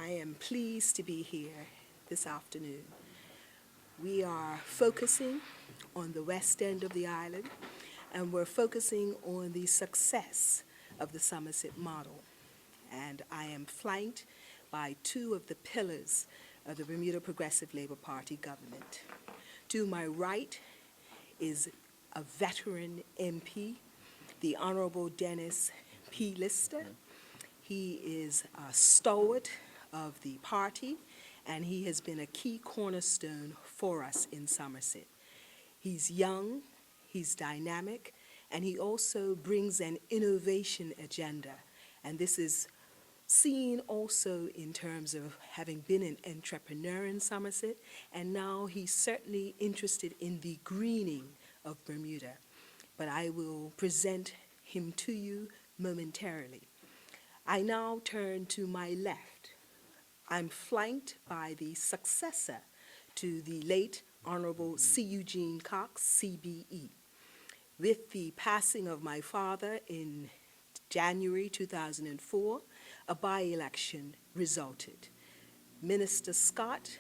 I am pleased to be here this afternoon. We are focusing on the west end of the island, and we're focusing on the success of the Somerset model. And I am flanked by two of the pillars of the Bermuda Progressive Labor Party government. To my right is a veteran MP, the Honorable Dennis P. Lister. He is a stalwart of the party, and he has been a key cornerstone for us in Somerset. He's young, he's dynamic, and he also brings an innovation agenda. And this is seen also in terms of having been an entrepreneur in Somerset, and now he's certainly interested in the greening of Bermuda. But I will present him to you momentarily. I now turn to my left. I'm flanked by the successor to the late Honorable C. Eugene Cox, CBE. With the passing of my father in January 2004, a by-election resulted. Minister Scott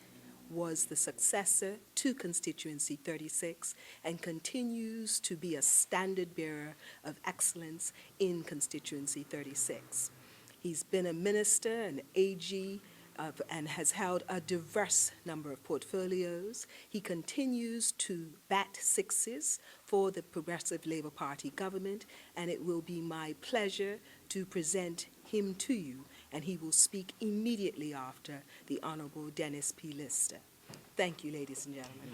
was the successor to Constituency 36 and continues to be a standard bearer of excellence in Constituency 36. He's been a minister, an AG, and has held a diverse number of portfolios. He continues to bat sixes for the Progressive Labor Party government, and it will be my pleasure to present him to you, and he will speak immediately after the Honorable Dennis P. Lister. Thank you, ladies and gentlemen.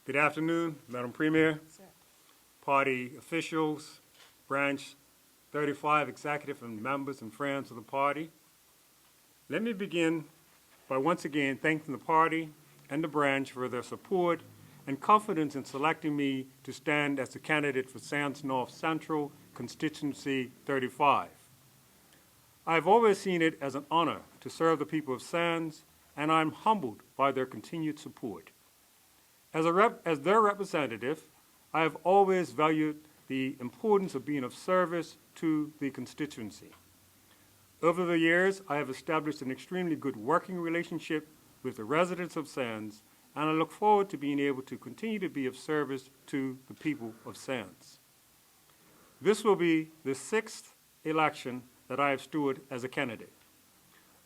Good afternoon, Madam Premier, Sir. party officials, Branch 35 executive and members and friends of the party. Let me begin by once again thanking the party and the branch for their support and confidence in selecting me to stand as the candidate for Sands North Central Constituency 35. I've always seen it as an honor to serve the people of Sands, and I'm humbled by their continued support. As their representative, I have always valued the importance of being of service to the constituency. Over the years, I have established an extremely good working relationship with the residents of Sands, and I look forward to being able to continue to be of service to the people of Sands. This will be the sixth election that I have stood as a candidate.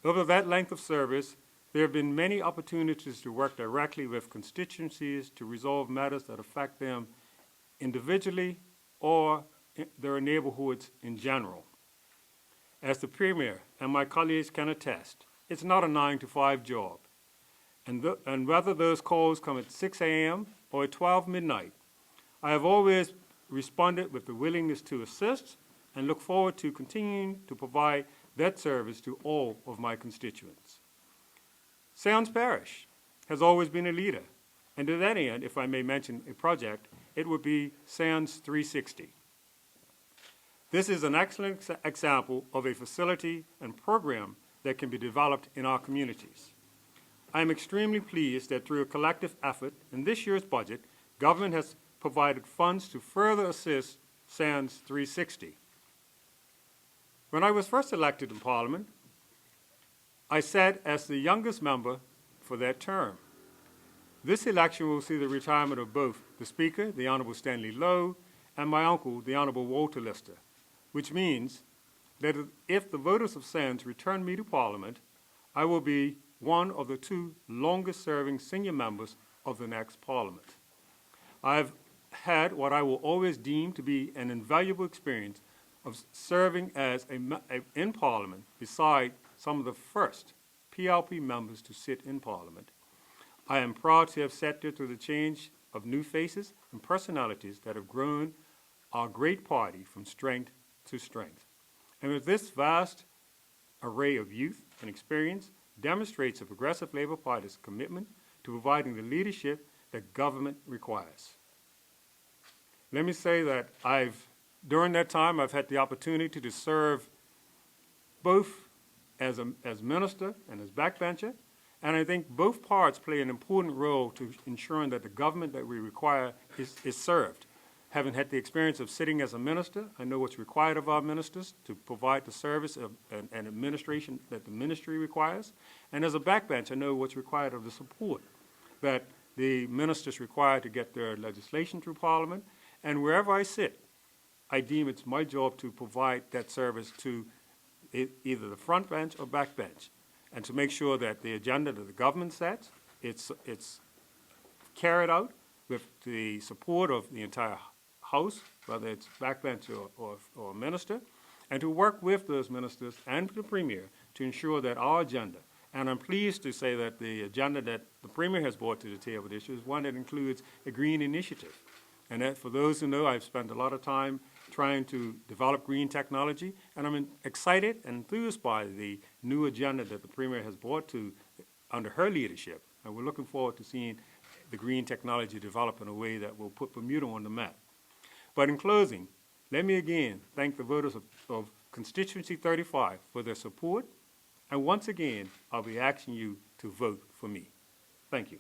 Over that length of service, there have been many opportunities to work directly with constituencies to resolve matters that affect them individually or their neighborhoods in general. As the Premier and my colleagues can attest, it's not a 9-to-5 job. And whether those calls come at 6 a.m. or at 12 midnight, I have always responded with the willingness to assist and look forward to continuing to provide that service to all of my constituents. Sands Parish has always been a leader, and to that end, if I may mention a project, it would be Sands 360. This is an excellent example of a facility and program that can be developed in our communities. I am extremely pleased that through a collective effort in this year's budget, government has provided funds to further assist Sands 360. When I was first elected in Parliament, I sat as the youngest member for that term. This election will see the retirement of both the Speaker, the Honorable Stanley Lowe, and my uncle, the Honorable Walter Lister, which means that if the voters of Sands return me to Parliament, I will be one of the two longest-serving senior members of the next Parliament. I've had what I will always deem to be an invaluable experience of serving as in Parliament beside some of the first PLP members to sit in Parliament. I am proud to have sat there through the change of new faces and personalities that have grown our great party from strength to strength. And with this vast array of youth and experience demonstrates the Progressive Labor Party's commitment to providing the leadership that government requires. Let me say that during that time, I've had the opportunity to serve both as minister and as backbencher, and I think both parts play an important role to ensuring that the government that we require is served. having had the experience of sitting as a minister, I know what's required of our ministers to provide the service and administration that the ministry requires. And as a backbench, I know what's required of the support that the ministers require to get their legislation through Parliament. And wherever I sit, I deem it's my job to provide that service to either the front bench or back bench, and to make sure that the agenda that the government sets, it's carried out with the support of the entire House, whether it's backbench or a minister, and to work with those ministers and the Premier to ensure that our agenda, and I'm pleased to say that the agenda that the Premier has brought to the table this year is one that includes a green initiative. And that, for those who know, I've spent a lot of time trying to develop green technology, and I'm excited and enthused by the new agenda that the Premier has brought to under her leadership. And we're looking forward to seeing the green technology develop in a way that will put Bermuda on the map. But in closing, let me again thank the voters of Constituency 35 for their support. And once again, I'll be asking you to vote for me. Thank you.